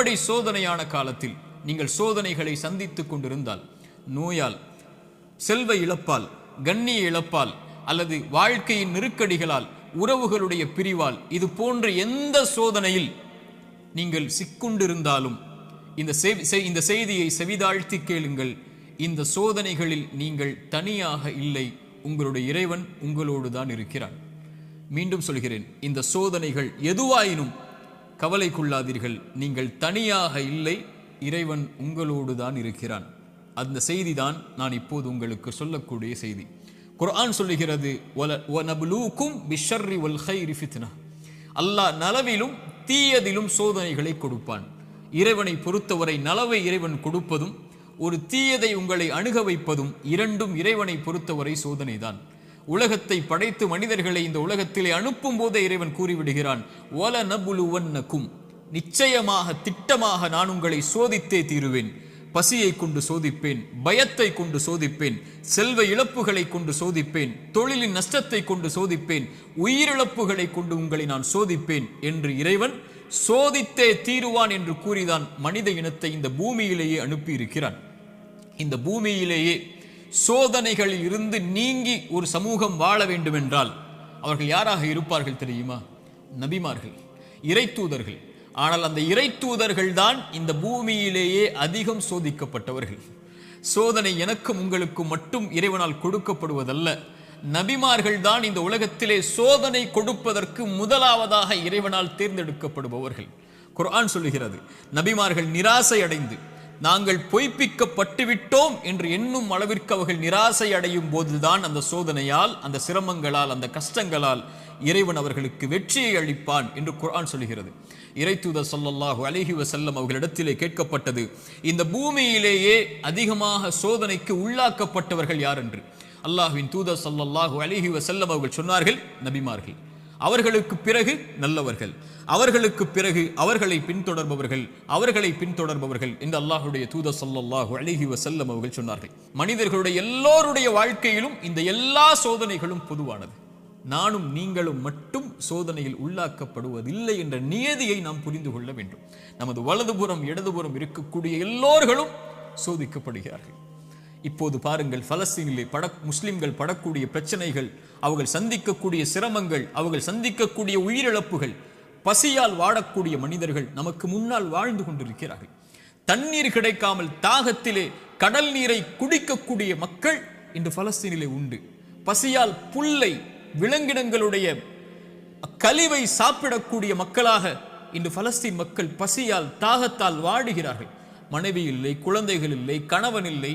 இப்படி சோதனையான காலத்தில் நீங்கள் சோதனைகளை சந்தித்துக் கொண்டிருந்தால், நோயால், செல்வ இழப்பால், கண்ணிய இழப்பால், அல்லது வாழ்க்கையின் நெருக்கடிகளால், உறவுகளுடைய பிரிவால், இது போன்ற எந்த சோதனையில் நீங்கள் சிக்குண்டிருந்தாலும் இந்த செய்தியை செவிதாழ்த்தி கேளுங்கள். இந்த சோதனைகளில் நீங்கள் தனியாக இல்லை, உங்களுடைய இறைவன் உங்களோடு தான் இருக்கிறான். மீண்டும் சொல்கிறேன், இந்த சோதனைகள் எதுவாயினும் கவலை கொள்ளாதீர்கள், நீங்கள் தனியாக இல்லை, இறைவன் உங்களோடு தான் இருக்கிறான். அந்த செய்தி தான் நான் இப்போது உங்களுக்கு சொல்லக்கூடிய செய்தி. குர்ஆன் சொல்லுகிறது, வனப்லூக்கும் பிஷ்ஷர்ரி வல் கைரி ஃபித்னா. அல்லாஹ் நலவிலும் தீயதிலும் சோதனைகளை கொடுப்பான். இறைவனை பொறுத்தவரை நலவை இறைவன் கொடுப்பதும் ஒரு தீயதை உங்களை அணுக வைப்பதும் இரண்டும் இறைவனை பொறுத்தவரை சோதனைதான். உலகத்தை படைத்து மனிதர்களை இந்த உலகத்திலே அனுப்பும் போதே இறைவன் கூறிவிடுகிறான், வலனபுலுவன்னக்கும், நிச்சயமாக திட்டமாக நான் உங்களை சோதித்தே தீருவேன். பசியை கொண்டு சோதிப்பேன், பயத்தை கொண்டு சோதிப்பேன், செல்வ இழப்புகளை கொண்டு சோதிப்பேன், தொழிலின் நஷ்டத்தை கொண்டு சோதிப்பேன், உயிரிழப்புகளை கொண்டு உங்களை நான் சோதிப்பேன் என்று இறைவன் சோதித்தே தீருவான் என்று கூறிதான் மனித இனத்தை இந்த பூமியிலேயே அனுப்பி இருக்கிறான். இந்த பூமியிலேயே சோதனைகளில் இருந்து நீங்கி ஒரு சமூகம் வாழ வேண்டும் என்றால் அவர்கள் யாராக இருப்பார்கள் தெரியுமா? நபிமார்கள், இறை தூதர்கள். ஆனால் அந்த இறை தூதர்கள் தான் இந்த பூமியிலேயே அதிகம் சோதிக்கப்பட்டவர்கள். சோதனை எனக்கும் உங்களுக்கும் மட்டும் இறைவனால் கொடுக்கப்படுவதல்ல, நபிமார்கள் தான் இந்த உலகத்திலே சோதனை கொடுப்பதற்கு முதலாவதாக இறைவனால் தேர்ந்தெடுக்கப்படுபவர்கள். குர்ஆன் சொல்லுகிறது, நபிமார்கள் நிராசை அடைந்து நாங்கள் பொய்ப்பிக்கப்பட்டு விட்டோம் என்று எண்ணும் அளவிற்கு அவர்கள் நிராசை அடையும் போதுதான் அந்த சோதனையால், அந்த சிரமங்களால், அந்த கஷ்டங்களால் இறைவன் அவர்களுக்கு வெற்றியை அளிப்பான் என்று குர்ஆன் சொல்லுகிறது. இறைத்தூதர் ஸல்லல்லாஹு அலைஹி வஸல்லம் அவர்களிடத்திலே கேட்கப்பட்டது, இந்த பூமியிலேயே அதிகமாக சோதனைக்கு உள்ளாக்கப்பட்டவர்கள் யார் என்று. அல்லாஹ்வின் தூதர் ஸல்லல்லாஹு அலைஹி வஸல்லம் அவர்கள் சொன்னார்கள், நபிமார்கள். அவர்களுக்கு பிறகு நல்லவர்கள், அவர்களுக்கு பிறகு அவர்களை பின்தொடர்பவர்கள் என்று அல்லாஹ்வுடைய தூதர் ஸல்லல்லாஹு அலைஹி வஸல்லம் அவர்கள் சொன்னார்கள். மனிதர்களுடைய எல்லோருடைய வாழ்க்கையிலும் இந்த எல்லா சோதனைகளும் பொதுவானது. நானும் நீங்களும் மட்டும் சோதனையில் உள்ளாக்கப்படுவதில்லை என்ற நியதியை நாம் புரிந்து கொள்ள வேண்டும். நமது வலதுபுறம் இடதுபுறம் இருக்கக்கூடிய எல்லோர்களும் சோதிக்கப்படுகிறார்கள். இப்போது பாருங்கள், பலஸ்தீனிலே முஸ்லிம்கள் படக்கூடிய பிரச்சனைகள், அவர்கள் சந்திக்கக்கூடிய சிரமங்கள், அவர்கள் சந்திக்கக்கூடிய உயிரிழப்புகள், பசியால் வாழக்கூடிய மனிதர்கள் நமக்கு முன்னால் வாழ்ந்து கொண்டிருக்கிறார்கள். தண்ணீர் கிடைக்காமல் தாகத்திலே கடல் நீரை குடிக்கக்கூடிய மக்கள் இன்று பலஸ்தீனிலே உண்டு. பசியால் புல்லை, விலங்கினங்களுடைய கழிவை சாப்பிடக்கூடிய மக்களாக இன்று பலஸ்தீன் மக்கள் பசியால் தாகத்தால் வாடுகிறார்கள். மனைவி இல்லை, குழந்தைகள் இல்லை, கணவன் இல்லை,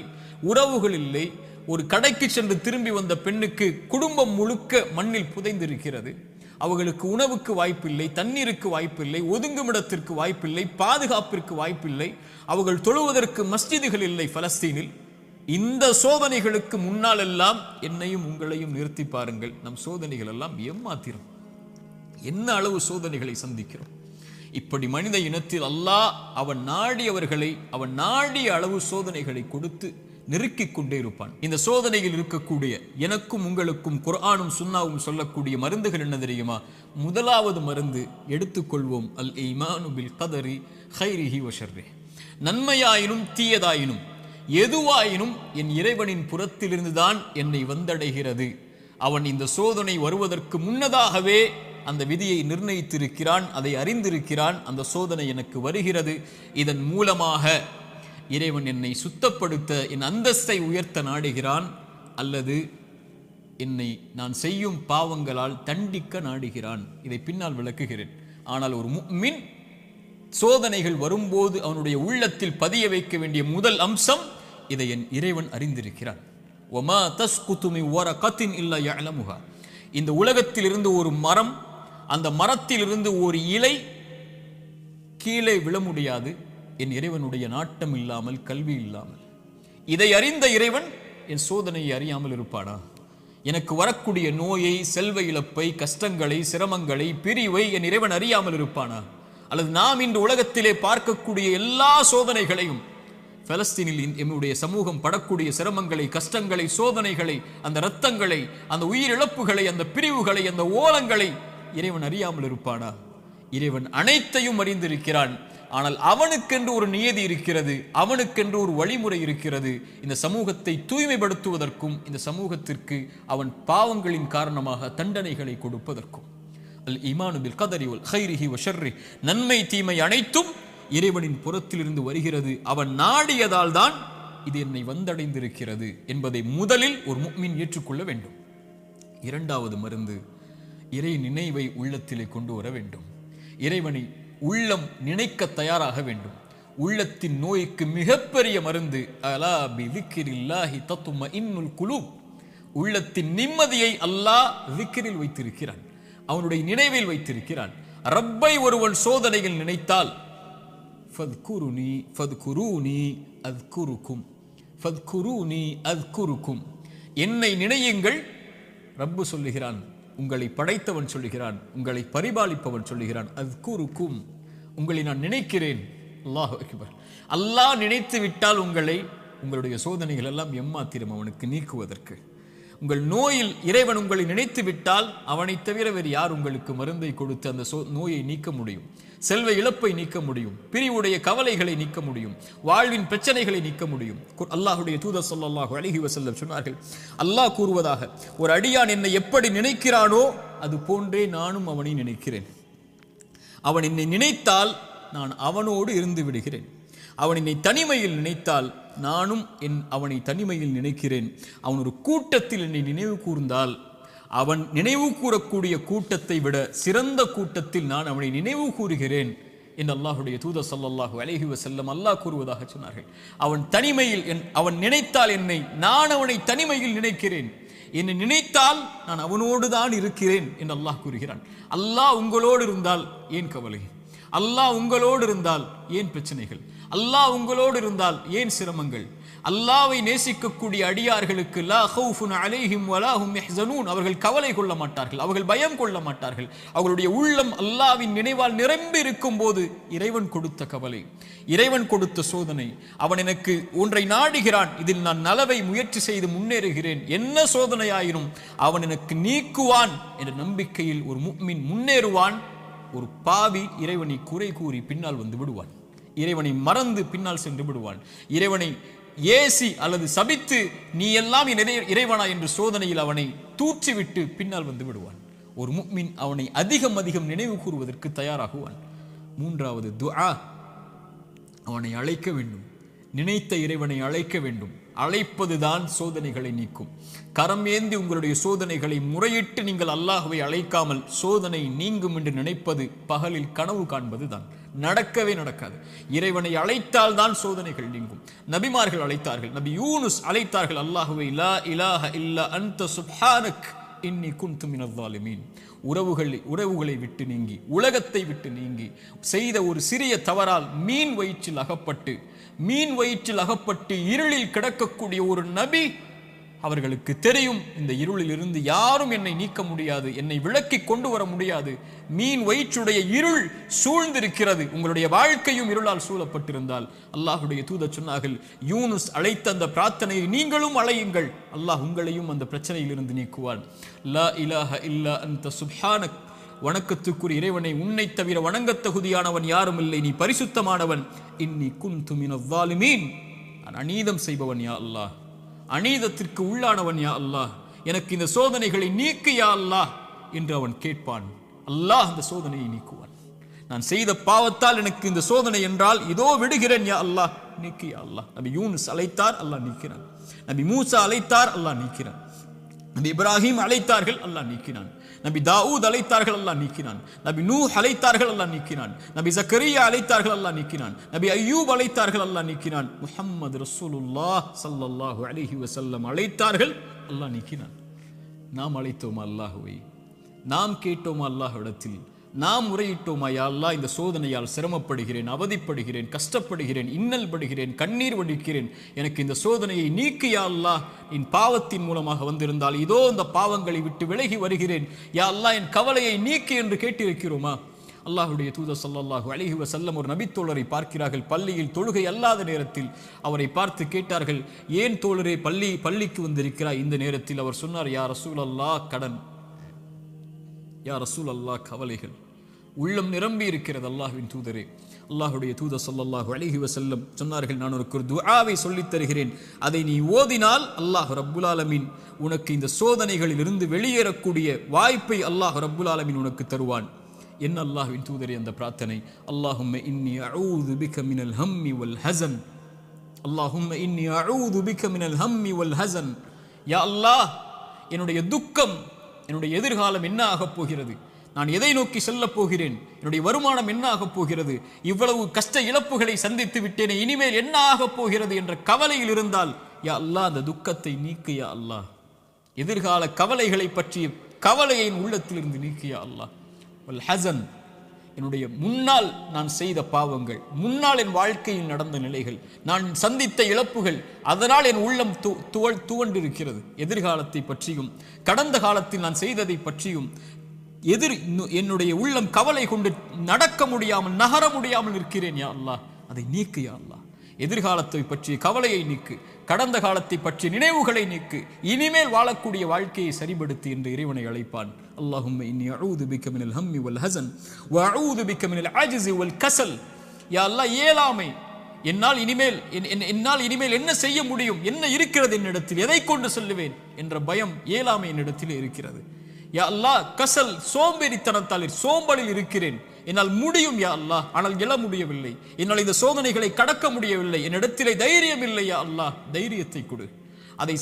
உறவுகள் இல்லை. ஒரு கடைக்கு சென்று திரும்பி வந்த பெண்ணுக்கு குடும்பம் முழுக்க மண்ணில் புதைந்திருக்கிறது. அவர்களுக்கு உணவுக்கு வாய்ப்பில்லை, தண்ணீருக்கு வாய்ப்பில்லை, ஒதுங்குமிடத்திற்கு வாய்ப்பில்லை, பாதுகாப்பிற்கு வாய்ப்பில்லை. அவர்கள் தொழுவதற்கு மஸ்ஜிதுகள் இல்லை பலஸ்தீனில். இந்த சோதனைகளுக்கு முன்னால் எல்லாம் என்னையும் உங்களையும் நிறுத்தி பாருங்கள். நம் சோதனைகள் எல்லாம் ஏமாத்திரம். என்ன அளவு சோதனைகளை சந்திக்கிறோம். இப்படி மனித இனத்தில் அல்லாஹ் அவன் நாடியவர்களை அவன் நாடிய அளவு சோதனைகளை கொடுத்து நெருக்கிக் கொண்டே இருப்பான். இந்த சோதனையில் இருக்கக்கூடிய எனக்கும் உங்களுக்கும் குர்ஆனும் சுன்னாவும் சொல்லக்கூடிய மருந்துகள் என்ன தெரியுமா? முதலாவது மருந்து எடுத்துக்கொள்வோம், அல் ஈமானு பில் கதரி கைரிஹி வ ஷர்ரிஹி. நன்மையாயினும் தீயதாயினும் எதுவாயினும் என் இறைவனின் புறத்திலிருந்துதான் என்னை வந்தடைகிறது. அவன் இந்த சோதனை வருவதற்கு முன்னதாகவே அந்த விதியை நிர்ணயித்திருக்கிறான், அதை அறிந்திருக்கிறான். அந்த சோதனை எனக்கு வருகிறது, இதன் மூலமாக இறைவன் என்னை சுத்தப்படுத்த, என் அந்தஸ்தை உயர்த்த நாடுகிறான், அல்லது என்னை நான் செய்யும் பாவங்களால் தண்டிக்க நாடுகிறான். இதை பின்னால் விளக்குகிறேன். ஆனால் ஒரு முஃமின் சோதனைகள் வரும்போது அவனுடைய உள்ளத்தில் பதிய வைக்க வேண்டிய முதல் அம்சம், இதை என் இறைவன் அறிந்திருக்கிறான். வமா தஸ்குது மின் வரகத்தின் இல்லா யஅலமுஹா. இந்த உலகத்தில் இருந்து ஒரு மரம், அந்த மரத்தில் இருந்து ஒரு இலை கீழே விழ முடியாது என் இறைவனுடைய நாட்டம் இல்லாமல், கல்வி இல்லாமல். இதை அறிந்த இறைவன் என் சோதனையை அறியாமல் இருப்பானா? எனக்கு வரக்கூடிய நோயை, செல்வ இழப்பை, கஷ்டங்களை, சிரமங்களை, பிரிவை என் இறைவன் அறியாமல் இருப்பானா? அல்லது நாம் இன்று உலகத்திலே பார்க்கக்கூடிய எல்லா சோதனைகளையும், பலஸ்தீனில் என்னுடைய சமூகம் படக்கூடிய சிரமங்களை, கஷ்டங்களை, சோதனைகளை, அந்த இரத்தங்களை, அந்த உயிரிழப்புகளை, அந்த பிரிவுகளை, அந்த ஓலங்களை இறைவன் அறியாமல் இருப்பானா? இறைவன் அனைத்தையும் அறிந்திருக்கிறான். ஆனால் அவனுக்கென்று ஒரு நியதி இருக்கிறது, அவனுக்கென்று ஒரு வழிமுறை இருக்கிறது. இந்த சமூகத்தை தூய்மைப்படுத்துவதற்கும் இந்த சமூகத்திற்கு அவன் பாவங்களின் காரணமாக தண்டனைகளை கொடுப்பதற்கும். அல் ஈமானு பில் கதரி வல் கைரிஹி வ ஷர்ரி, நன்மை தீமை அனைத்தும் இறைவனின் புறத்திலிருந்து வருகிறது, அவன் நாடியதால் தான் இது என்னை வந்தடைந்திருக்கிறது என்பதை முதலில் ஒரு முஃமின் ஏற்றுக்கொள்ள வேண்டும். இரண்டாவது மருந்து, இறை நினைவை உள்ளத்திலே கொண்டு வர வேண்டும். இறைவனை உள்ளம் நினைக்க தயாராக வேண்டும். உள்ளத்தின் நோய்க்கு மிகப்பெரிய மருந்து அலா பிதிக்ரில்லாஹி தத்மஇன்னுல் குலூப். உள்ளத்தின் நிம்மதியை அல்லாஹ் திக்ரில் வைத்திருக்கிறான், அவனுடைய நினைவில் வைத்திருக்கிறான். ரப்பை ஒருவன் சோதனையில் நினைத்தால் ஃபத்குருனி ஃபத்குரூனி அத்குருக்கும், ஃபத்குரூனி அத்குருக்கும், என்னை நினையுங்கள். ரப்பு சொல்லுகிறான், உங்களை படைத்தவன் சொல்லுகிறான், உங்களை பரிபாலிப்பவன் சொல்லுகிறான், அத்குருக்கும், உங்களை நான் நினைக்கிறேன். அல்லாஹ் அக்பர். அல்லாஹ் நினைத்து விட்டால் உங்களுடைய சோதனைகள் எல்லாம் எம்மாத்திரம் அவனுக்கு நீக்குவதற்கு. உங்கள் நோயில் இறைவன் உங்களை நினைத்து விட்டால் அவனை தவிர வேறு யார் உங்களுக்கு மருந்தை கொடுத்து அந்த நோயை நீக்க முடியும்? செல்வ இழப்பை நீக்க முடியும், பிரிவுடைய கவலைகளை நீக்க முடியும், வாழ்வின் பிரச்சனைகளை நீக்க முடியும். அல்லாஹ்வுடைய தூதர் ஸல்லல்லாஹு அலைஹி வஸல்லம் சொன்னார்கள், அல்லாஹ் கூறுவதாக, ஒரு அடியான் என்னை எப்படி நினைக்கிறானோ அது போன்றே நானும் அவனை நினைக்கிறேன். அவன் என்னை நினைத்தால் நான் அவனோடு இருந்து விடுகிறேன். அவன் என்னை தனிமையில் நினைத்தால் நானும் அவனை தனிமையில் நினைக்கிறேன். அவன் ஒரு கூட்டத்தில் என்னை நினைவு கூர்ந்தால் அவன் நினைவு கூறக்கூடிய கூட்டத்தை விட சிறந்த கூட்டத்தில் நான் அவனை நினைவு கூறுகிறேன் என்று அல்லாஹ்வுடைய தூதர் ஸல்லல்லாஹு அலைஹி வஸல்லம் அல்லாஹ் கூறுவதாக சொன்னார்கள். அவன் தனிமையில் அவன் நினைத்தால் என்னை, நான் அவனை தனிமையில் நினைக்கிறேன். என்னை நினைத்தால் நான் அவனோடு தான் இருக்கிறேன் என்று அல்லாஹ் கூறுகிறான். அல்லாஹ் உங்களோடு இருந்தால் ஏன் கவலை? அல்லாஹ் உங்களோடு இருந்தால் ஏன் பிரச்சனைகள்? அல்லாஹ் உங்களோடு இருந்தால் ஏன் சிரமங்கள்? அல்லாஹ்வை நேசிக்கக்கூடிய அடியார்களுக்கு லா ஹவுஃபுன் அலைஹிம் வலா ஹும் யஹ்ஸனூன், அவர்கள் கவலை கொள்ள மாட்டார்கள், அவர்கள் பயம் கொள்ள மாட்டார்கள். அவர்களுடைய உள்ளம் அல்லாஹ்வின் நினைவால் நிரம்பி இருக்கும் போது இறைவன் கொடுத்த கவலை, இறைவன் கொடுத்த சோதனை, அவன் எனக்கு ஒன்றை நாடுகிறான், இதில் நான் நலவை முயற்சி செய்து முன்னேறுகிறேன், என்ன சோதனையாயினும் அவன் எனக்கு நீக்குவான் என்ற நம்பிக்கையில் ஒரு முஃமின் முன்னேறுவான். ஒரு பாவி இறைவனை குறை கூறி பின்னால் வந்து விடுவான், இறைவனை மறந்து பின்னால் சென்று விடுவான், இறைவனை ஏசி அல்லது சபித்து நீ எல்லாம் இறைவனா என்று சோதனையில் அவனை தூற்றிவிட்டு பின்னால் வந்து விடுவான். ஒரு முஃமின் அவனை அதிகம் அதிகம் நினைவு கூறுவதற்கு தயாராகுவான். மூன்றாவது துஆ, அவனை அழைக்க வேண்டும், நினைத்த இறைவனை அழைக்க வேண்டும். அழைப்பதுதான் சோதனைகளை நீக்கும். கரம் ஏந்தி உங்களுடைய சோதனைகளை முறையிட்டு நீங்கள் அல்லாஹ்வை அழைக்காமல் சோதனை நீங்கும் என்று நினைப்பது பகலில் கனவு காண்பது தான், நடக்கவே நடக்காது. இறைவனை அழைத்தால் தான் சோதனைகள் நீங்கும். நபிமார்கள் அழைத்தார்கள், நபி யூனுஸ் அழைத்தார்கள் அல்லாஹ்வை, லா இலாஹ இல்லா அன்த சுப்ஹானக் இன்னி குன்து மினல் ஸாலிமீன். உறவுகளை விட்டு நீங்கி, உலகத்தை விட்டு நீங்கி செய்த ஒரு சிறிய தவறால் மீன் வயிற்றில் அகப்பட்டு இருளில் கிடக்கக்கூடிய ஒரு நபி, அவர்களுக்கு தெரியும் இந்த இருளில் இருந்து யாரும் என்னை நீக்க முடியாது, என்னை விளக்கி கொண்டு வர முடியாது, மீன் வயிற்றுடைய இருள் சூழ்ந்திருக்கிறது. உங்களுடைய வாழ்க்கையும் இருளால் சூழப்பட்டிருந்தால் அல்லாஹ்வுடைய தூதர் சொன்னார்கள், யூனுஸ் அழைத்த அந்த பிரார்த்தனையை நீங்களும் அழையுங்கள், அல்லாஹ் உங்களையும் அந்த பிரச்சனையில் இருந்து நீக்குவான். லா இலாஹ இல்லா அன்த சுப்ஹானக், வணக்கத்துக்குரிய இறைவனை, உன்னை தவிர வணங்கத் தகுதியானவன் யாரும் இல்லை, நீ பரிசுத்தமானவன். இன்னி குன்து மினல் ஸாலிமீன், நான் அநீதம் செய்பவன் யா அல்லாஹ், அநீதத்திற்கு உள்ளானவன் யா அல்லாஹ், எனக்கு இந்த சோதனைகளை நீக்கு யா அல்லாஹ் என்று அவன் கேட்பான். அல்லாஹ் அந்த சோதனையை நீக்குவான். நான் செய்த பாவத்தால் எனக்கு இந்த சோதனை என்றால் இதோ விடுகிறேன் யா அல்லாஹ், நீக்கு யா அல்லாஹ். நபி யூனுஸ் அழைத்தார், அல்லாஹ் நீக்கிறான். நபி மூசா அழைத்தார், அல்லாஹ் நீக்கிறான். நபி இப்ராஹிம் அழைத்தார்கள், அல்லாஹ் நீக்கினான். நபி தாவூத் அழைத்தார்கள், அல்லாஹ் நீக்கினான். நபி நூஹ் அழைத்தார்கள், அல்லாஹ் நீக்கினான். நபி ஜக்கரியா அழைத்தார்கள், அல்லாஹ் நீக்கினான். நபி அய்யூப் அழைத்தார்கள், அல்லாஹ் நீக்கினான். முஹம்மது ரசூலுல்லாஹ் ஸல்லல்லாஹு அலைஹி வஸல்லம் அழைத்தார்கள், அல்லாஹ் நீக்கினான். நாம் அழைத்தோமா அல்லாஹ்வை? நாம் கேட்டோமா அல்லாஹ்விடத்தில்? நாம் முறையிட்டோமா, யா அல்லாஹ் இந்த சோதனையால் சிரமப்படுகிறேன், அவதிப்படுகிறேன், கஷ்டப்படுகிறேன், இன்னல் படுகிறேன், கண்ணீர் வடிக்கிறேன், எனக்கு இந்த சோதனையை நீக்கு யா அல்லாஹ். என் பாவத்தின் மூலமாக வந்திருந்தால் இதோ இந்த பாவங்களை விட்டு விலகி வருகிறேன் யா அல்லாஹ், என் கவலையை நீக்கு என்று கேட்டிருக்கிறோமா? அல்லாஹ்வுடைய தூதர் ஸல்லல்லாஹு அலைஹி வஸல்லம் ஒரு நபித்தோழரை பார்க்கிறார்கள், பள்ளியில் தொழுகை அல்லாத நேரத்தில். அவரை பார்த்து கேட்டார்கள், ஏன் தோழரே பள்ளிக்கு வந்திருக்கிறாய் இந்த நேரத்தில்? அவர் சொன்னார், யா ரசூலல்லாஹ், கடன், யா ரசூலல்லாஹ், கவலைகள், உள்ளம் நிரம்பி இருக்கிறது அல்லாஹ்வின் தூதரே. அல்லாஹ்வுடைய தூதர் ஸல்லல்லாஹு அலைஹி வஸல்லம் சொன்னார்கள், நான் ஒரு துஆவை சொல்லித் தருகிறேன், அதை நீ ஓதினால் அல்லாஹ் ரப்புல் ஆலமீன் உனக்கு இந்த சோதனைகளில் இருந்து வெளியேறக்கூடிய வாய்ப்பை அல்லாஹ் ரப்புல் ஆலமீன் உனக்கு தருவான். என்ன அல்லாஹ்வின் தூதரே அந்த பிரார்த்தனை? அல்லாஹும்ம இன்னி அஊது பிக மினல் ஹம்மி வல் ஹஸன், அல்லாஹும்ம இன்னி அஊது பிக மினல் ஹம்மி வல் ஹஸன். யா அல்லாஹ், என்னுடைய துக்கம், என்னுடைய எதிர்காலம் என்ன ஆகப் போகிறது, நான் எதை நோக்கி செல்லப் போகிறேன், என்னுடைய வருமானம் என்ன ஆகப் போகிறது, இவ்வளவு கஷ்ட இழப்புகளை சந்தித்து விட்டேனே, இனிமேல் என்ன ஆகப் போகிறது என்ற கவலையில் இருந்தால் யா அல்லாஹ் அந்த துக்கத்தை நீக்கு யா அல்லாஹ். எதிர்கால கவலைகளை பற்றிய கவலையை உள்ளத்திலிருந்து நீக்கு யா அல்லாஹ். வல் ஹஸன், என்னுடைய முன்னால் நான் செய்த பாவங்கள், முன்னால் என் வாழ்க்கையில் நடந்த நிலைகள், நான் சந்தித்த இழப்புகள், அதனால் என் உள்ளம் துவண்டிருக்கிறது. எதிர்காலத்தை பற்றியும் கடந்த காலத்தில் நான் செய்ததை பற்றியும் என்னுடைய உள்ளம் கவலை கொண்டு நடக்க முடியாமல், நகர முடியாமல் இருக்கிறேன் யா அல்லாஹ். அதை நீக்கு யா அல்லாஹ். எதிர்காலத்தை பற்றிய கவலையை நீக்கு, கடந்த காலத்தை பற்றிய நினைவுகளை நீக்கு, இனிமேல் வாழக்கூடிய வாழ்க்கையை சரிபடுத்தி என்று இறைவனை அழைப்பான். அல்லாஹும்ம இன்னி அஊது பிக மினல் ஹம்மி வல் ஹஸன் வ அஊது பிக மினல் அஜ்ஸி வல் கஸல். யா அல்லாஹ், இயலாமை, என்னால் இனிமேல் என்ன செய்ய முடியும், என்ன இருக்கிறது என்னிடத்தில், எதை கொண்டு சொல்லுவேன் என்ற பயம், இயலாமை என்னிடத்தில் இருக்கிறது. யா அல்லாஹ், கசல், சோம்பேறித்தனத்தால் சோம்பலில் இருக்கிறேன், என்னால் முடியும் யா அல்லாஹ், ஆனால் எழ முடியவில்லை, என்னால் இந்த சோதனைகளை கடக்க முடியவில்லை, என்னிடத்திலே தைரியம் இல்லை யா அல்லாஹ், தைரியத்தை கொடு, அதை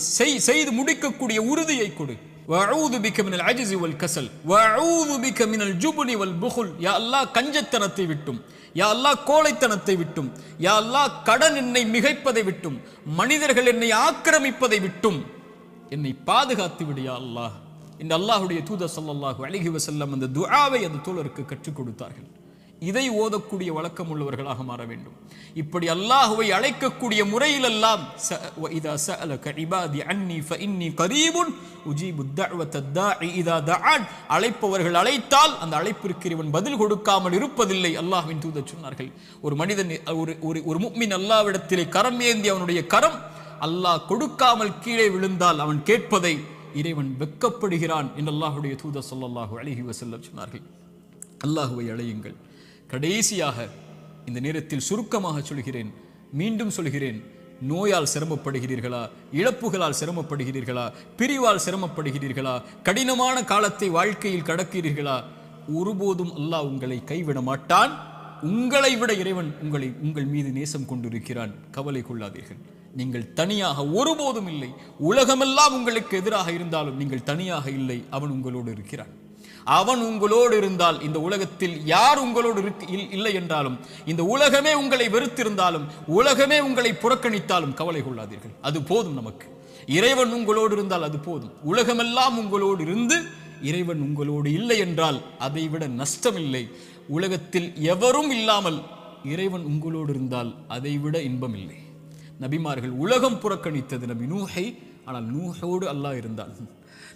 செய்து முடிக்கக்கூடிய உறுதியை கொடு. வஅஊது பிக மினல் அஜ்ஸி வல் கஸல் வஅஊது பிக மினல் ஜுப்னி வல் புகுல். யா அல்லாஹ், கஞ்சத்தனத்தை விட்டும், யா அல்லாஹ் கோழைத்தனத்தை விட்டும், யா அல்லாஹ் கடன் என்னை மிகைப்பதை விட்டும், மனிதர்கள் என்னை ஆக்கிரமிப்பதை விட்டும் என்னை பாதுகாத்து விடு யா அல்லாஹ். இந்த அல்லாஹ்வுடைய தூதர் ஸல்லல்லாஹு அலைஹி வஸல்லம் அந்த துஆவை அந்த தோழருக்கு கற்றுக் கொடுத்தார்கள். இதை ஓதக்கூடிய வழக்கம் உள்ளவர்களாக மாற வேண்டும். இப்படி அல்லாஹ்வை அழைக்கக்கூடிய முறையிலெல்லாம் இதா சஅலக இபாதி அன்னி ஃபஇன்னி கரீபுன் உஜீபு தஅவத தாஇ இதா தஆன். அழைப்பவர்கள் அழைத்தால் அந்த அழைப்பிற்கு இவன் பதில் கொடுக்காமல் இருப்பதில்லை. அல்லாஹ்வின் தூதர் சொன்னார்கள், ஒரு மனிதன், ஒரு முஃமின் அல்லாஹ்விடத்திலே கரம் ஏந்தி அவனுடைய கரம் அல்லாஹ் கொடுக்காமல் கீழே விழுந்தால் அவன் கேட்பதை இறைவன் வெட்கப்படுகிறான் என்று அல்லாஹ்வுடைய தூதர் ஸல்லல்லாஹு அலைஹி வஸல்லம் சொன்னார்கள். அல்லாஹ்வை அழையுங்கள். கடைசியாக இந்த நேரத்தில் சுருக்கமாக சொல்கிறேன், மீண்டும் சொல்கிறேன், நோயால் சிரமப்படுகிறீர்களா, இழப்புகளால் சிரமப்படுகிறீர்களா, பிரிவால் சிரமப்படுகிறீர்களா, கடினமான காலத்தை வாழ்க்கையில் கடக்கிறீர்களா, ஒருபோதும் அல்லாஹ் உங்களை கைவிட மாட்டான். உங்களை விட இறைவன் உங்கள் மீது நேசம் கொண்டிருக்கிறான். கவலை கொள்ளாதீர்கள். நீங்கள் தனியாக ஒருபோதும் இல்லை. உலகமெல்லாம் உங்களுக்கு எதிராக இருந்தாலும் நீங்கள் தனியாக இல்லை. அவன் உங்களோடு இருக்கிறான். அவன் உங்களோடு இருந்தால், இந்த உலகத்தில் யார் உங்களோடு இல்லை என்றாலும், இந்த உலகமே உங்களை வெறுத்திருந்தாலும், உலகமே உங்களை புறக்கணித்தாலும் கவலை கொள்ளாதீர்கள். அது போதும் நமக்கு. இறைவன் உங்களோடு இருந்தால் அது போதும். உலகமெல்லாம் உங்களோடு இருந்து இறைவன் உங்களோடு இல்லை என்றால் அதை விட நஷ்டம் இல்லை. உலகத்தில் எவரும் இல்லாமல் இறைவன் உங்களோடு இருந்தால் அதை விட இன்பம் இல்லை. நபிமார்கள் உலகம் புறக்கணித்தது நபி நூஹை, ஆனால் நூஹோடு அல்லாஹ் இருந்தான்.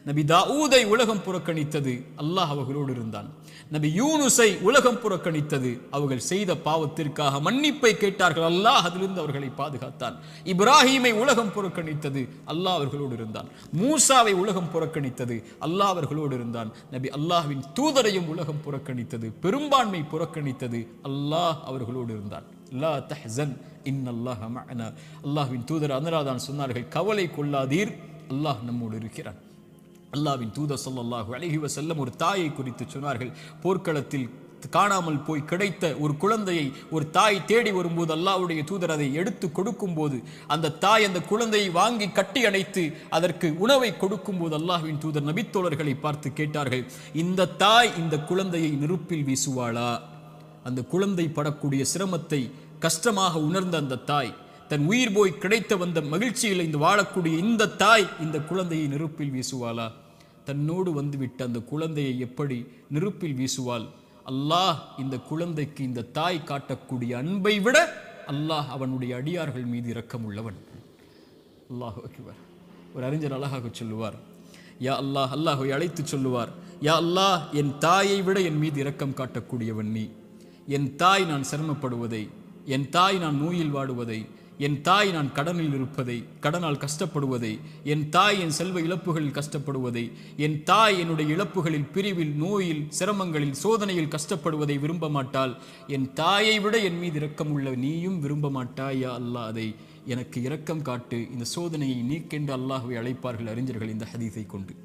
நபி தாவூதை உலகம் புறக்கணித்தது, அல்லாஹ் அவர்களோடு இருந்தான். நபி யூனுஸை உலகம் புறக்கணித்தது, அவர்கள் செய்த பாவத்திற்காக மன்னிப்பை கேட்டார்கள், அல்லாஹ் அதிலிருந்து அவர்களை பாதுகாத்தான். இப்ராஹீமை உலகம் புறக்கணித்தது, அல்லாஹ் அவர்களோடு இருந்தான். மூசாவை உலகம் புறக்கணித்தது, அல்லாஹ் அவர்களோடு இருந்தான். நபி அல்லாஹ்வின் தூதரையும் உலகம் புறக்கணித்தது, பெரும்பான்மை புறக்கணித்தது, அல்லாஹ் அவர்களோடு இருந்தான். லா தஹ்சன் இன்னல்லாஹ மஅனா. அல்லாஹ்வின் தூதர் அதனால்தான் சொன்னார்கள், கவலை கொள்ளாதீர், அல்லாஹ் நம்மோடு இருக்கிறான். அல்லாஹ்வின் தூதர் ஸல்லல்லாஹு அலைஹி வஸல்லம் ஒரு தாயை குறித்து சொன்னார்கள். போர்க்களத்தில் காணாமல் போய் கிடைத்த ஒரு குழந்தையை ஒரு தாய் தேடி வரும்போது அல்லாஹ்வுடைய தூதர் அதை எடுத்து கொடுக்கும் போது, அந்த தாய் அந்த குழந்தையை வாங்கி கட்டி அணைத்து அதற்கு உணவை கொடுக்கும் போது அல்லாஹ்வின் தூதர் நபித்தோழர்களை பார்த்து கேட்டார்கள், இந்த தாய் இந்த குழந்தையை நெருப்பில் வீசுவாளா? அந்த குழந்தை படக்கூடிய சிரமத்தை கஷ்டமாக உணர்ந்த அந்த தாய், தன் உயிர் போய் கிடைத்த வந்த மகிழ்ச்சியில் இந்த வாழக்கூடிய இந்த தாய் இந்த குழந்தையை நெருப்பில் வீசுவாளா? தன்னோடு வந்துவிட்ட அந்த குழந்தையை எப்படி நெருப்பில் வீசுவாள்? அல்லாஹ் இந்த குழந்தைக்கு இந்த தாய் காட்டக்கூடிய அன்பை விட அல்லாஹ் அவனுடைய அடியார்கள் மீது இரக்கம் உள்ளவன். அல்லாஹு அக்பர். ஒரு அறிஞர் அழகாக சொல்லுவார், யா அல்லாஹ், அல்லாஹை அழைத்து சொல்லுவார், யா அல்லாஹ், என் தாயை விட என் மீது இரக்கம் காட்டக்கூடியவன் நீ. என் தாய் நான் சிரமப்படுவதை, என் தாய் நான் நோயில் வாடுவதை, என் தாய் நான் கடனில் இருப்பதை, கடனால் கஷ்டப்படுவதை, என் தாய் என் செல்வ இழப்புகளில் கஷ்டப்படுவதை, என் தாய் என்னுடைய இழப்புகளில், பிரிவில், நோயில், சிரமங்களில், சோதனையில் கஷ்டப்படுவதை விரும்ப மாட்டாள். என் தாயை விட என் மீது இரக்கம் உள்ள நீயும் விரும்ப மாட்டாய் யா அல்லாஹ், அதை எனக்கு இரக்கம் காட்டு, இந்த சோதனையை நீக்கென்று அல்லாஹ்வை அழைப்பார்கள் அறிஞர்கள் இந்த ஹதீஸை கொண்டு.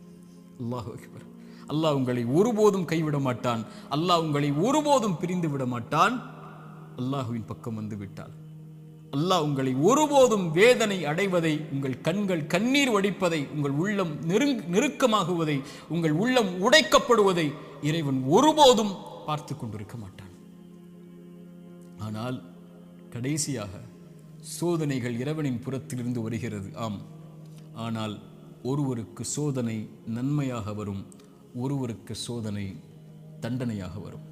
அல்லாஹு அக்பர். அல்லாஹ் உங்களை ஒருபோதும் கைவிட மாட்டான். அல்லாஹ் உங்களை ஒருபோதும் பிரிந்து விட மாட்டான். அல்லாஹுவின் பக்கம் வந்து விட்டால் அல்லாஹ் உங்களை ஒருபோதும் வேதனை அடைவதை, உங்கள் கண்கள் கண்ணீர் வடிப்பதை, உங்கள் உள்ளம் நெருக்கமாகுவதை, உங்கள் உள்ளம் உடைக்கப்படுவதை இறைவன் ஒருபோதும் பார்த்து கொண்டிருக்க மாட்டான். ஆனால் கடைசியாக சோதனைகள் இறைவனின் புறத்திலிருந்து வருகிறது. ஆம், ஆனால் ஒருவருக்கு சோதனை நன்மையாக வரும், ஒருவருக்கு சோதனை தண்டனையாக வரும்.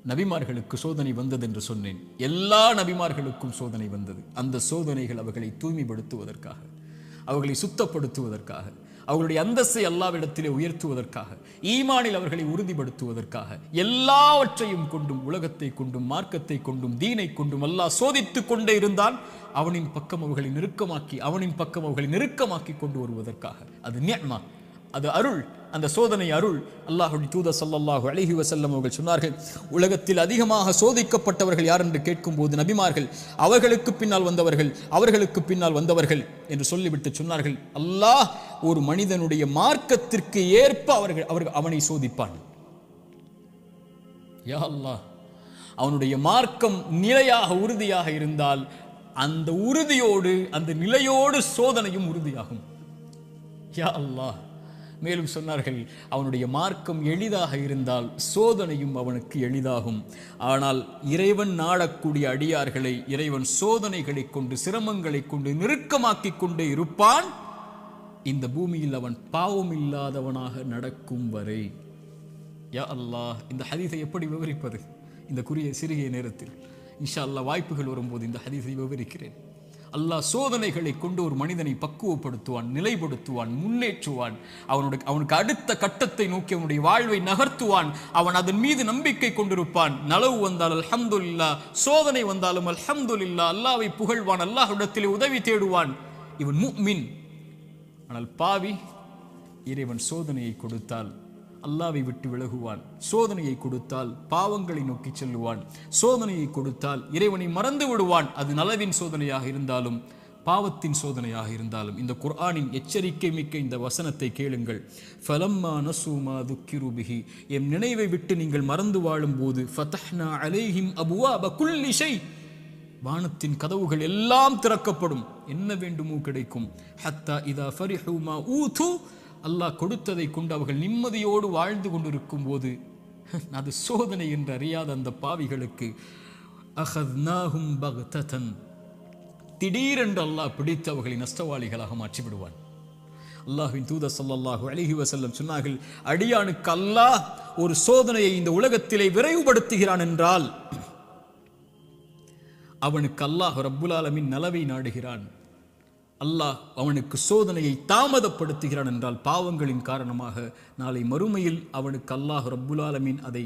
நபிமார்களுக்கு சோதனை வந்தது என்று சொன்னேன். எல்லா நபிமார்களுக்கும் சோதனை வந்தது. அந்த சோதனைகள் அவர்களை தூய்மைப்படுத்துவதற்காக, அவர்களை சுத்தப்படுத்துவதற்காக, அவர்களுடைய அந்தஸ்தை அல்லாஹ்விடத்திலே உயர்த்துவதற்காக, ஈமானில் அவர்களை உறுதிப்படுத்துவதற்காக, எல்லாவற்றையும் கொண்டும், உலகத்தை கொண்டும், மார்க்கத்தை கொண்டும், தீனை கொண்டும் அல்லாஹ் சோதித்துக் கொண்டே இருந்தால் அவனின் பக்கம் அவர்களை நெருக்கமாக்கி, அவனின் பக்கம் அவர்களை நெருக்கமாக்கி கொண்டு வருவதற்காக. அது நிஅமா, அது அருள். அந்த சோதனை அருள். அல்லாஹ்வுடைய தூதர் ஸல்லல்லாஹு அலைஹி வஸல்லம் அவர்கள் சொன்னார்கள், உலகத்தில் அதிகமாக சோதிக்கப்பட்டவர்கள் யார் என்று கேட்கும்போது நபிமார்கள், அவர்களுக்கு பின்னால் வந்தவர்கள், அவர்களுக்கு பின்னால் வந்தவர்கள் என்று சொல்லிவிட்டு சொன்னார்கள், அல்லாஹ் ஒரு மனிதனுடைய மார்க்கத்திற்கு ஏற்ப அவனை சோதிப்பான். யா அல்லாஹ், அவனுடைய மார்க்கம் நிலையாக உறுதியாக இருந்தால் அந்த உறுதியோடு, அந்த நிலையோடு சோதனையும் உறுதியாகும். யா அல்லாஹ். மேலும் சொன்னார்கள், அவனுடைய மார்க்கம் எளிதாக இருந்தால் சோதனையும் அவனுக்கு எளிதாகும். ஆனால் இறைவன் நாடக்கூடிய அடியார்களை இறைவன் சோதனைகளை கொண்டு, சிரமங்களை கொண்டு நெருக்கமாக்கி கொண்டே இருப்பான், இந்த பூமியில் அவன் பாவம் இல்லாதவனாக நடக்கும் வரை. யா அல்லாஹ், இந்த ஹதீஸை எப்படி விவரிப்பது இந்த சிறிய நேரத்தில்? இன்ஷா அல்லாஹ் வாய்ப்புகள் வரும்போது இந்த ஹதீஸை விவரிக்கிறேன். அல்லாஹ் சோதனைகளை கொண்டு ஒரு மனிதனை பக்குவப்படுத்துவான், நிலைப்படுத்துவான், முன்னேற்றுவான். அவனுக்கு அடுத்த கட்டத்தை நோக்கி அவனுடைய வாழ்வை நகர்த்துவான். அவன் அதன் மீது நம்பிக்கை கொண்டிருப்பான். நலவு வந்தால் அல்ஹம்துலில்லாஹ், சோதனை வந்தாலும் அல்ஹம்துலில்லாஹ், அல்லாஹ்வை புகழ்வான், அல்லாஹ்விடத்திலே உதவி தேடுவான். இவன் முஃமின். ஆனால் பாவி, இறைவன் சோதனையை கொடுத்தால் அல்லாஹ்வை விட்டு விலகுவான், சோதனையை கொடுத்தால் பாவங்களை நோக்கி செல்லுவான், சோதனையை கொடுத்தால் இறைவனை மறந்து விடுவான். அது நலவின் சோதனையாக இருந்தாலும் பாவத்தின் சோதனையாக இருந்தாலும். இந்த குர்ஆனின் எச்சரிக்கை மிக்க இந்த வசனத்தை கேளுங்கள். ஃபலம்மா நஸூ மா துக்கிரு பிஹி, எம் நினைவை விட்டு நீங்கள் மறந்து வாழும் போது, ஃபதஹ்னா அலைஹிம் அபுவாப குல்லி ஷை, வானத்தின் கதவுகள் எல்லாம் திறக்கப்படும், என்ன வேண்டுமோ கிடைக்கும். ஹத்தா இதா ஃபரிஹு மா ஊது, அல்லாஹ் கொடுத்ததை கொண்டு அவர்கள் நிம்மதியோடு வாழ்ந்து கொண்டிருக்கும் போது, அது சோதனை என்று அறியாத அந்த பாவிகளுக்கு அஹத்னாஹும் பக்ததன், திடீரென்று அல்லாஹ் பிடித்து அவர்களை நஷ்டவாளிகளாக மாற்றி விடுவான். அல்லாஹ்வின் தூதர் ஸல்லல்லாஹு அலைஹி வஸல்லம் சொன்னார்கள், அடியானுக்கு அல்லாஹ் ஒரு சோதனையை இந்த உலகத்திலே விரைவுபடுத்துகிறான் என்றால் அவனுக்கு அல்லாஹ் ரப்புல் ஆலமீன் நலவை நாடுகிறான். அல்லாஹ் அவனுக்கு சோதனையை தாமதப்படுத்துகிறான் என்றால் பாவங்களின் காரணமாக நாளை மறுமையில் அவனுக்கு அல்லாஹ் ரப்புல் ஆலமீன் அதை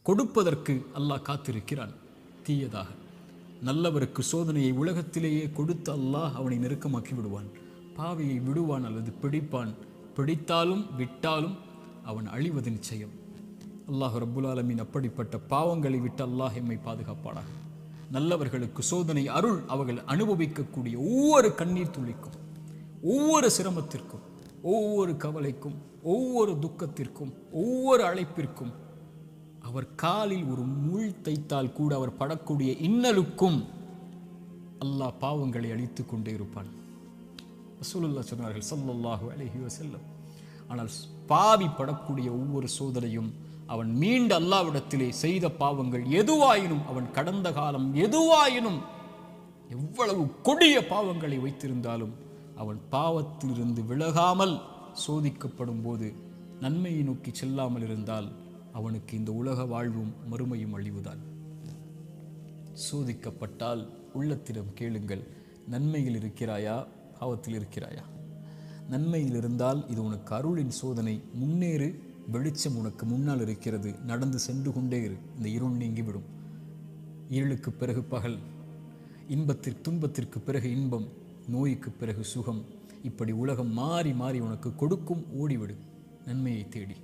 கொடுப்பதற்கு அல்லாஹ் காத்திருக்கிறான். தீயதாக நல்லவருக்கு சோதனையை உலகத்திலேயே கொடுத்து அல்லாஹ் அவனை நெருக்கமாக்கி விடுவான். பாவியை விடுவான் அல்லது பிடிப்பான். பிடித்தாலும் விட்டாலும் அவன் அழிவது நிச்சயம். அல்லாஹ் ரப்புல் ஆலமீன் அப்படிப்பட்ட பாவங்களை விட்டு அல்லாஹ் எம்மை பாதுகாப்பானாக. நல்லவர்களுக்கு சோதனை அருள். அவர்கள் அனுபவிக்கக்கூடிய ஒவ்வொரு கண்ணீர் துளிக்கும், ஒவ்வொரு சிரமத்திற்கும், ஒவ்வொரு கவலைக்கும், ஒவ்வொரு துக்கத்திற்கும், ஒவ்வொரு அழைப்பிற்கும், அவர் காலில் ஒரு முள் தைத்தால் கூட அவர் படக்கூடிய இன்னலுக்கும் அல்லாஹ் பாவங்களை அழித்து கொண்டே இருப்பான். ரசூலுல்லாஹ் சொன்னார்கள் ஸல்லல்லாஹு அலைஹி வஸல்லம். ஆனால் பாவி படக்கூடிய ஒவ்வொரு சோதனையும் அவன் மீண்டு அல்லாஹ்விடத்திலே செய்த பாவங்கள் எதுவாயினும், அவன் கடந்த காலம் எதுவாயினும், எவ்வளவு கொடிய பாவங்களை வைத்திருந்தாலும் அவன் பாவத்திலிருந்து விலகாமல் சோதிக்கப்படும் போது நன்மையை நோக்கி செல்லாமல் இருந்தால் அவனுக்கு இந்த உலக வாழ்வும் மறுமையும் அழிவுதான். சோதிக்கப்பட்டால் உள்ளத்திடம் கேளுங்கள், நன்மையில் இருக்கிறாயா, பாவத்தில் இருக்கிறாயா? நன்மையில் இருந்தால் இது உனக்கு அருளின் சோதனை, முன்னேறு, வெளிச்சம் உனக்கு முன்னால் இருக்கிறது, நடந்து சென்று கொண்டே இரு, இந்த இருள் நீங்கிவிடும். இருளுக்கு பிறகு பகல், துன்பத்திற்கு பிறகு இன்பம், நோய்க்கு பிறகு சுகம், இப்படி உலகம் மாறி மாறி உனக்கு கொடுக்கும். ஓடிவிடு நன்மையை தேடி.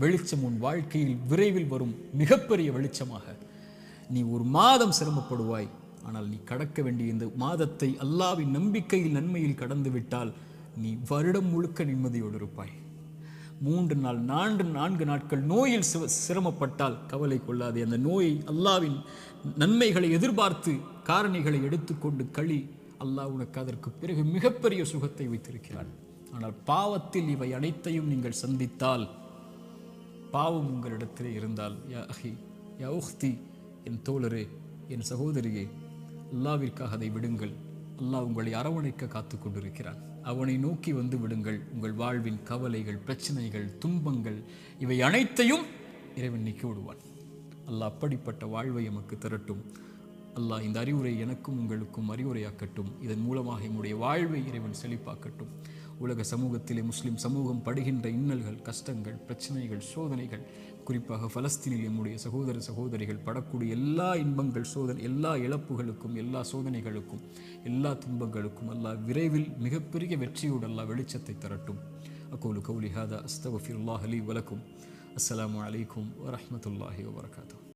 வெளிச்சம் உன் வாழ்க்கையில் விரைவில் வரும் மிகப்பெரிய வெளிச்சமாக. நீ ஒரு மாதம் சிரமப்படுவாய், ஆனால் நீ கடக்க வேண்டிய இந்த மாதத்தை அல்லாஹ்வின் நம்பிக்கையில் நன்மையில் கடந்து விட்டால் நீ வருடம் முழுக்க நிம்மதியோடு இருப்பாய். 3 நாள் 4 நாட்கள் நோயில் சிரமப்பட்டால் கவலை கொள்ளாதே. அந்த நோயை அல்லாஹ்வின் நன்மைகளை எதிர்பார்த்து காரணிகளை எடுத்துக்கொண்டு களி. அல்லாஹ் உனக்கு அதற்கு பிறகு மிகப்பெரிய சுகத்தை வைத்திருக்கிறான். ஆனால் பாவத்தில் இவை அனைத்தையும் நீங்கள் சந்தித்தால், பாவம் உங்களிடத்திலே இருந்தால், யா அஹி யா உஹ்தி, என் தோழரே, என் சகோதரியே, அல்லாஹ்விற்காக அதை விடுங்கள். அல்லாஹ் உங்களை அரவணைக்க காத்து கொண்டிருக்கிறான். அவனை நோக்கி வந்து விடுங்கள். உங்கள் வாழ்வின் கவலைகள், பிரச்சனைகள், துன்பங்கள் இவை அனைத்தையும் இறைவன் நீக்கி விடுவான். அல்லாஹ் அப்படிப்பட்ட வாழ்வை எமக்கு தரட்டும். அல்லாஹ் இந்த அறிவுரை எனக்கும் உங்களுக்கும் அறிவுரையாக்கட்டும். இதன் மூலமாக என்னுடைய வாழ்வை இறைவன் செழிப்பாக்கட்டும். உலக சமூகத்திலே முஸ்லிம் சமூகம் படுகின்ற இன்னல்கள், கஷ்டங்கள், பிரச்சனைகள், சோதனைகள், குறிப்பாக பலஸ்தீனில் நம்முடைய சகோதர சகோதரிகள் படக்கூடிய எல்லா இன்பங்கள், எல்லா இழப்புகளுக்கும், எல்லா சோதனைகளுக்கும், எல்லா துன்பங்களுக்கும் அல்லாஹ் விரைவில் மிகப்பெரிய வெற்றியோடு அல்லாஹ் வெளிச்சத்தை தரட்டும். அகூலு கௌலி ஹாதா அஸ்தக்ஃபிருல்லாஹ் லீ வலக்கும். அஸ்ஸலாமு அலைக்கும் வரஹ்மத்துல்லாஹி வபரகாத்துஹு.